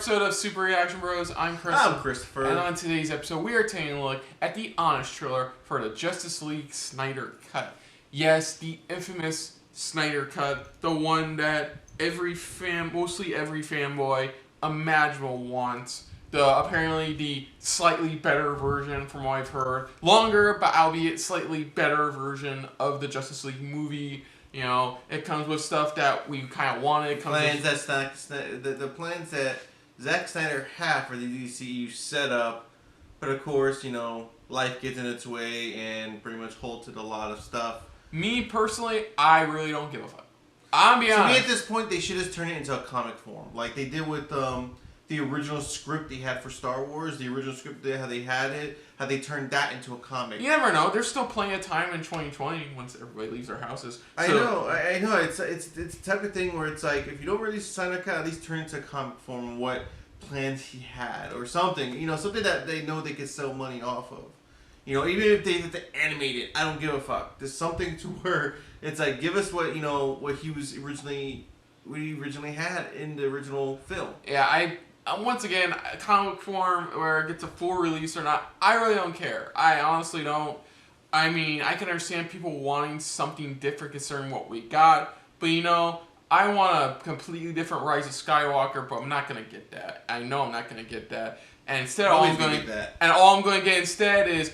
episode of Super Reaction Bros. I'm Chris. I'm Christopher. And on today's episode, we are taking a look at the honest trailer for the Justice League Snyder Cut. Yes, the infamous Snyder Cut, the one that mostly every fanboy imaginable wants. Apparently the slightly better version, from what I've heard, longer but albeit slightly better version of the Justice League movie. You know, it comes with stuff that we kind of wanted. The plans that Zack Snyder had for the DCU setup, but of course, you know, life gets in its way and pretty much halted a lot of stuff. Me personally, I really don't give a fuck. I'll be honest. To me, at this point, they should just turn it into a comic form, like they did with the original script they had for Star Wars. The original script, how they turned that into a comic. You never know. There's still plenty of time in 2020 once everybody leaves their houses. I know. It's the type of thing where it's like, if you don't really sign a cut, at least turn it into a comic form. What plans he had or something. You know, something that they know they could sell money off of. You know, even if they have to animate it, I don't give a fuck. There's something to where it's like, give us what he originally had in the original film. Yeah, once again, a comic form where it gets a full release or not, I really don't care. I honestly don't. I mean, I can understand people wanting something different concerning what we got, but you know, I want a completely different Rise of Skywalker, but I'm not gonna get that. I know I'm not gonna get that. And instead, all I'm going to get instead is,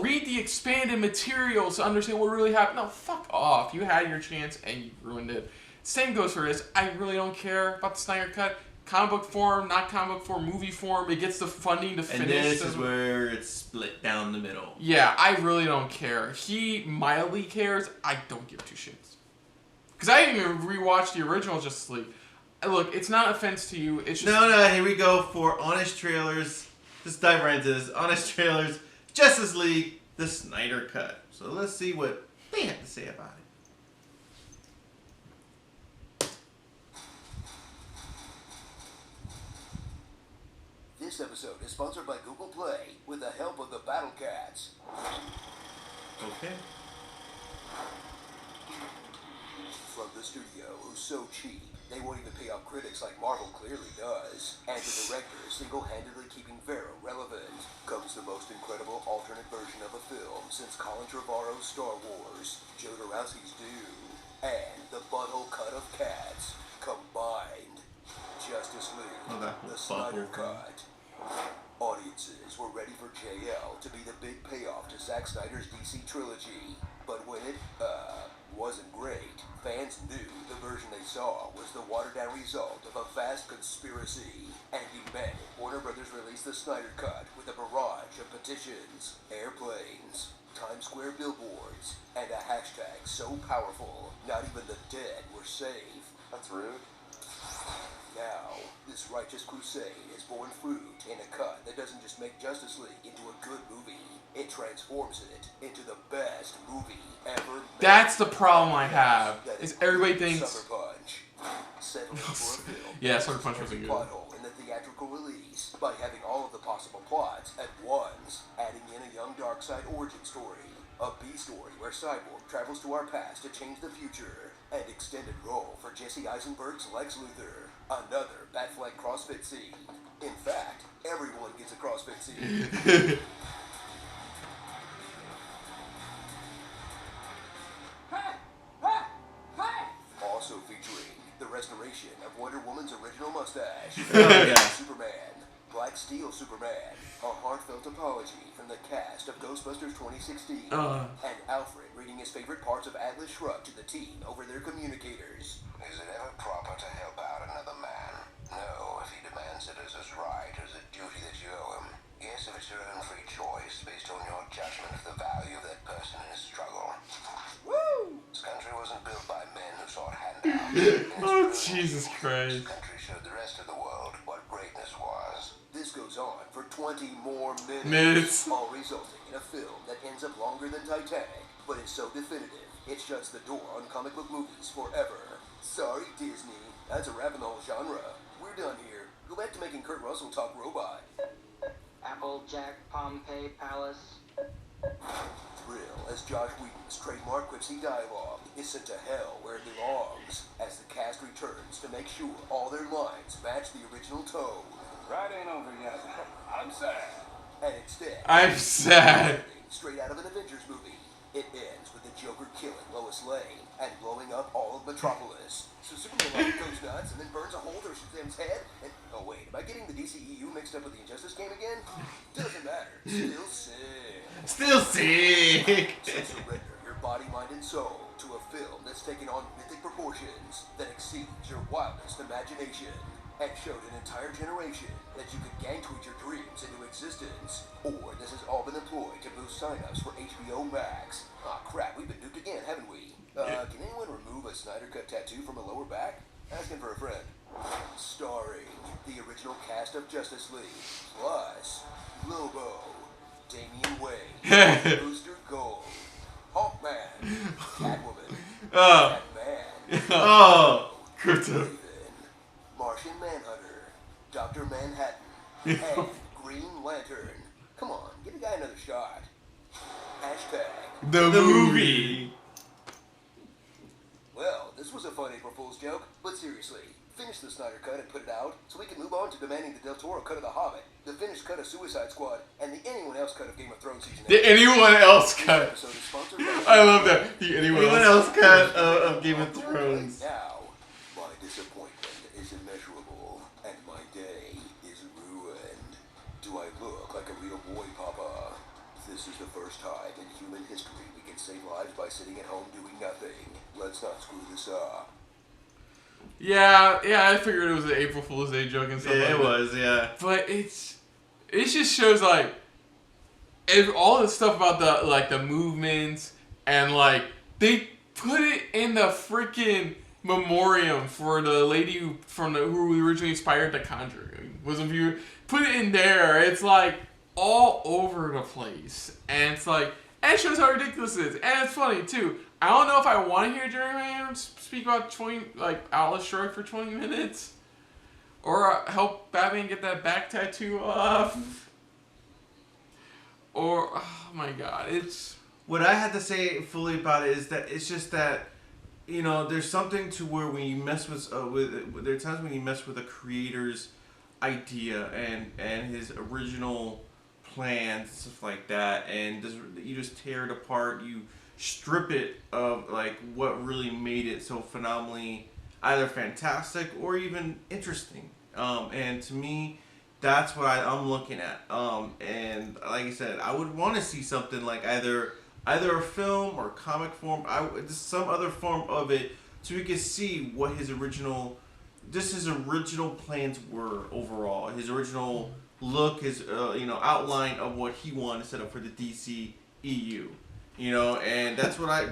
read the expanded materials to understand what really happened. No, fuck off. You had your chance and you ruined it. Same goes for this. I really don't care about the Snyder Cut. Comic book form, not comic book form, movie form. It gets the funding to finish. And this is where it's split down the middle. Yeah, I really don't care. He mildly cares. I don't give two shits. Because I didn't even rewatch the original Justice League. Look, it's not an offense to you. It's just... No, here we go for honest trailers. Let's dive right into this. Honest trailers. Justice League, the Snyder Cut. So let's see what they have to say about it. This episode is sponsored by Google Play with the help of the Battle Cats. Okay. From the studio, who's so cheap, they won't even pay off critics like Marvel clearly does. And the director single-handedly keeping Vero relevant, comes the most incredible alternate version of a film since Colin Trevorrow's Star Wars, Jodorowsky's Dune, and the butthole cut of Cats combined. Justice League, the Snyder Cut. Audiences were ready for JL to be the big payoff to Zack Snyder's DC trilogy, but when it, wasn't great, fans knew the version they saw was the watered-down result of a vast conspiracy, and demanded Warner Brothers release the Snyder Cut with a barrage of petitions, airplanes, Times Square billboards, and a hashtag so powerful, not even the dead were safe. That's rude. Now, this righteous crusade has borne fruit in a cut that doesn't just make Justice League into a good movie, it transforms it into the best movie ever made. That's the problem I have, is everybody thinks... Sucker Punch. Settling for a film. Yeah, Sucker Punch was a good one. Plot hole in the theatrical release by having all of the possible plots at once, adding in a young Darkseid origin story. A B story where Cyborg travels to our past to change the future. An extended role for Jesse Eisenberg's Lex Luthor. Another Batfleck CrossFit scene. In fact, everyone gets a CrossFit scene. Also featuring the restoration of Wonder Woman's original mustache. Superman. Black Steel Superman, a heartfelt apology from the cast of Ghostbusters 2016, and Alfred reading his favorite parts of Atlas Shrugged to the team over their communicators. Is it ever proper to help out another man? No, if he demands it as his right, as a duty that you owe him. Yes, if it's your own free choice, based on your judgment of the value of that person in his struggle. Woo! This country wasn't built by men who sought handouts. Oh, Jesus Christ. This country showed the rest of the world what greatness was. This goes on for 20 more minutes. All resulting in a film that ends up longer than Titanic, but is so definitive, it shuts the door on comic book movies forever. Sorry, Disney. That's a wrap on the whole genre. We're done here. Go back to making Kurt Russell talk robot. Applejack, Pompeii Palace. 3 thrill as Josh Whedon's trademark quipsy dialogue is sent to hell where it belongs as the cast returns to make sure all their lines match the original tone. Ride ain't over yet. I'm sad. And instead, I'm sad. straight out of an Avengers movie, it ends with the Joker killing Lois Lane and blowing up all of Metropolis. So Superman goes nuts and then burns a hole through Shazam's head. And oh wait, am I getting the DCEU mixed up with the Injustice game again? Doesn't matter. Still sick. Still sick. So surrender your body, mind, and soul to a film that's taken on mythic proportions that exceeds your wildest imagination and showed an entire generation that you could gang tweet your dreams into existence. Or this has all been employed to boost signups for HBO Max. Aw crap, we've been duped again, haven't we? Can anyone remove a Snyder Cut tattoo from a lower back? Asking for a friend. Starring the original cast of Justice League, plus Lobo, Damian Wayne, Booster Gold, Hawkman, Catwoman, Batman, Oh, Crypto. Raven, Martian Manhunter, Dr. Manhattan, and Green Lantern. Come on, give the guy another shot. Hashtag. The movie. Well, this was a fun April Fool's joke, but seriously, finish the Snyder Cut and put it out so we can move on to demanding the Del Toro cut of The Hobbit, the finished cut of Suicide Squad, and the anyone else cut of Game of Thrones season 8. The anyone else This cut. episode is sponsored by I love that. The anyone anyone else. else cut of Game of Thrones? Now, my disappointment is immeasurable, and my day is ruined. Do I look like a real boy, Papa? This is the first time in human history we can save lives by sitting at home doing nothing. Let's not screw this up. Yeah, I figured it was an April Fool's Day joke and stuff Yeah, like it that. was, yeah. But it just shows like if all the stuff about the movements and like they put it in the freaking memoriam for the lady who originally inspired The Conjuring. Wasn't you put it in there? It's like all over the place, and it's like and it shows how ridiculous it is, and it's funny too. I don't know if I want to hear Jerry Mayer speak about Atlas Shrugged for 20 minutes. Or help Batman get that back tattoo off. Or, oh my god, it's... What I had to say fully about it is that it's just that, you know, there's something to where when you mess with there are times when you mess with a creator's idea and his original plans and stuff like that, and you just tear it apart, you strip it of like what really made it so phenomenally either fantastic or even interesting. And to me, that's what I'm looking at. And like I said, I would want to see something like either a film or comic form, just some other form of it, so we could see what his original plans were overall, his original look, his outline of what he wanted to set up for the DCEU. You know, and that's what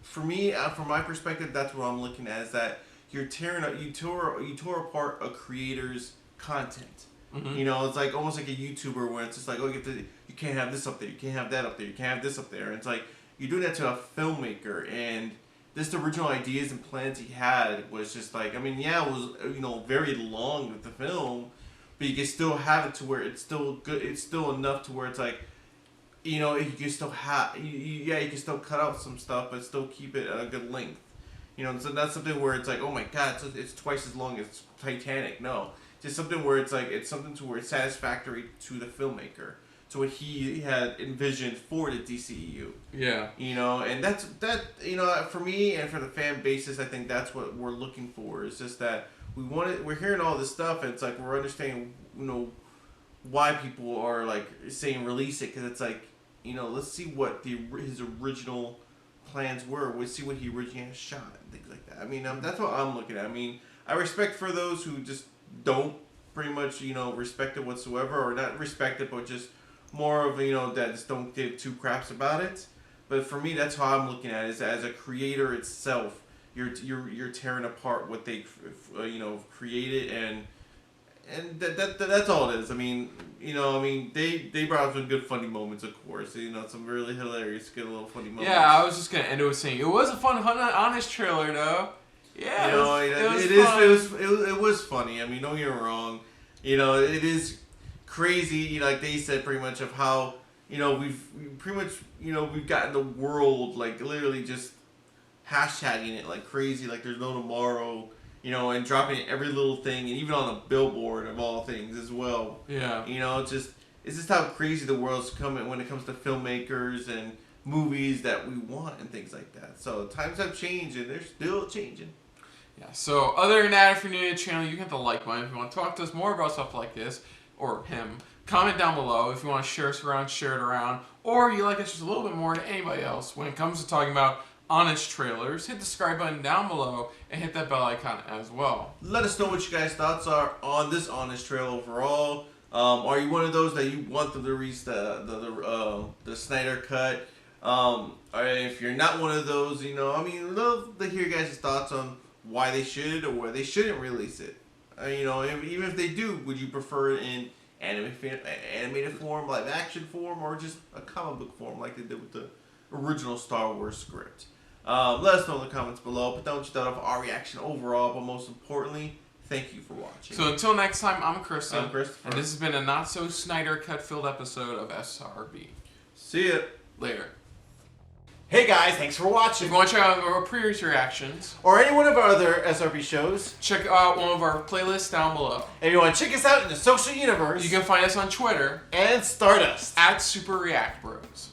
for me, from my perspective, that's what I'm looking at, is that you tore apart a creator's content. Mm-hmm. You know, it's like almost like a YouTuber where it's just like, oh, you can't have this up there, you can't have that up there, you can't have this up there. And it's like you're doing that to a filmmaker, and this original ideas and plans he had was just like, I mean, yeah, it was very long with the film, but you can still have it to where it's still good. It's still enough to where it's like, you can still you can still cut out some stuff, but still keep it at a good length. You know, so that's something where it's like, oh my god, it's twice as long as Titanic. No, just something where it's like, it's something to where it's satisfactory to the filmmaker, to what he had envisioned for the DCEU. Yeah. You know, and that for me and for the fan basis, I think that's what we're looking for. It's just that we're hearing all this stuff, and it's like we're understanding, why people are like saying release it, because it's like, let's see what his original plans were. We'll see what he originally shot and things like that. I mean, that's what I'm looking at. I mean, I respect for those who just don't pretty much, respect it whatsoever, or not respect it, but just more of, that just don't give two craps about it. But for me, that's how I'm looking at it, is as a creator itself, you're tearing apart what they, created, and that's all it is. I mean, they brought up some good funny moments, of course. Some really hilarious, good little funny moments. Yeah, I was just gonna end it with saying it was a fun, honest trailer, though. Yeah, it was funny. I mean, don't get me wrong. It is crazy. Like they said, pretty much of how we pretty much, we've gotten the world, like, literally just hashtagging it like crazy, like there's no tomorrow, and dropping every little thing, and even on a billboard of all things as well. Yeah. It's just how crazy the world's coming when it comes to filmmakers and movies that we want and things like that. So times have changed, and they're still changing. Yeah, so other than that, if you're new to the channel, you can hit the like button. If you want to talk to us more about stuff like this, or him, comment down below. If you want to share us around, share it around. Or you like us just a little bit more than anybody else when it comes to talking about honest trailers, hit the subscribe button down below and hit that bell icon as well. Let us know what you guys' thoughts are on this honest trailer overall. Are you one of those that you want them to release the Snyder Cut? Or if you're not one of those, we'd love to hear your guys' thoughts on why they should or why they shouldn't release it. Even if they do, would you prefer it in animated form, live action form, or just a comic book form like they did with the original Star Wars script? Let us know in the comments below. Put down what you thought of our reaction overall, but most importantly, thank you for watching. So until next time, I'm Kristen. I'm Christopher. And this has been a not so Snyder Cut filled episode of SRB. See ya. Later. Hey guys, thanks for watching. If you want to check out our previous reactions, Or any one of our other SRB shows, check out one of our playlists down below. if you want to check us out in the social universe, You can find us on Twitter and Stardust. at Super React Bros.